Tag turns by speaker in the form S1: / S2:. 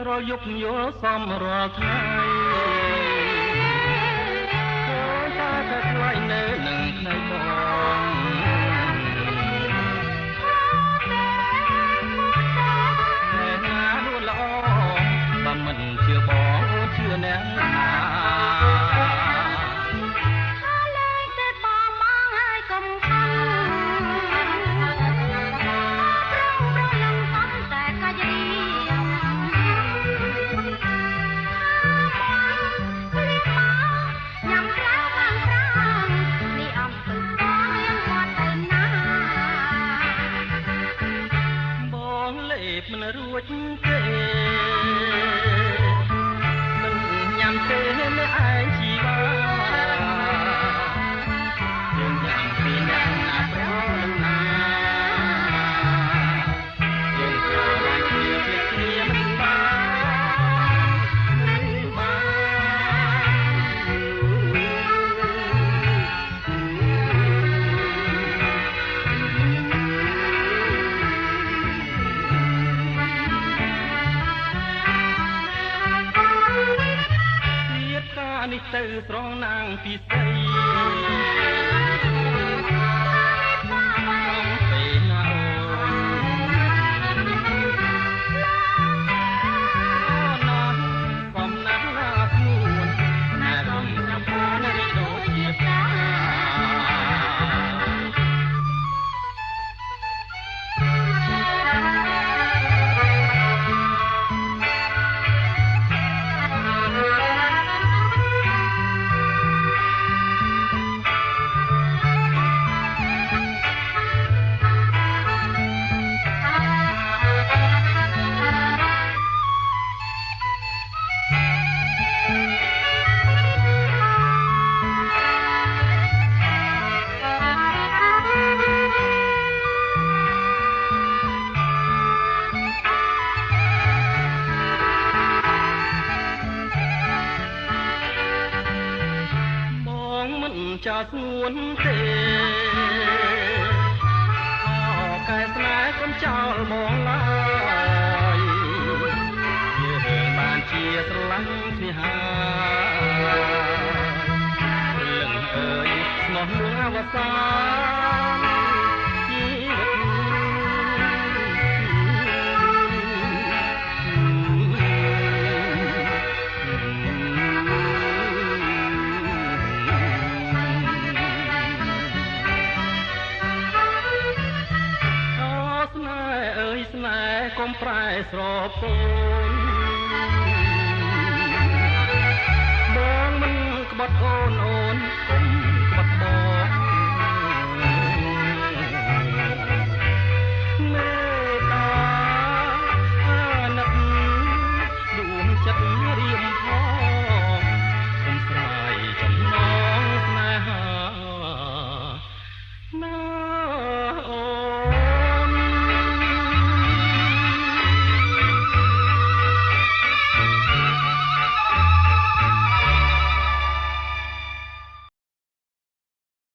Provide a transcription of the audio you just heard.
S1: រយប់យល់សំរាល់ថ្ងៃអូនតាតែថ្លៃនៅនឹងផ្នែកបងតែណានួនល្អបើមិនជឿបងអូនជឿអ្នកណាមិនរួចទេមិនញ៉ាំទេនៅឯងជីវ៉ាយើងយ៉ាងពីអ្នកណាប្រលណាយើងស្រឡាញ់គ្នាពីគ្នាមិនបាននេះទៅស្រងណាងពីស្រីពេលណាអូនកំណាស់ណាស្មួនណារំចាំពនរីដូចជាផ្កាចាស្ងួនទេអកែស្នេហ៍កុំចោលមកឡើយយើងបានជាស្រឡាញ់គ្នាហើយលឹងអើយស្មោះលួងអវសានជីវិតស្នេហ៍កុំប្រែស្រពោនបងមិនក្បត់អូនកុំ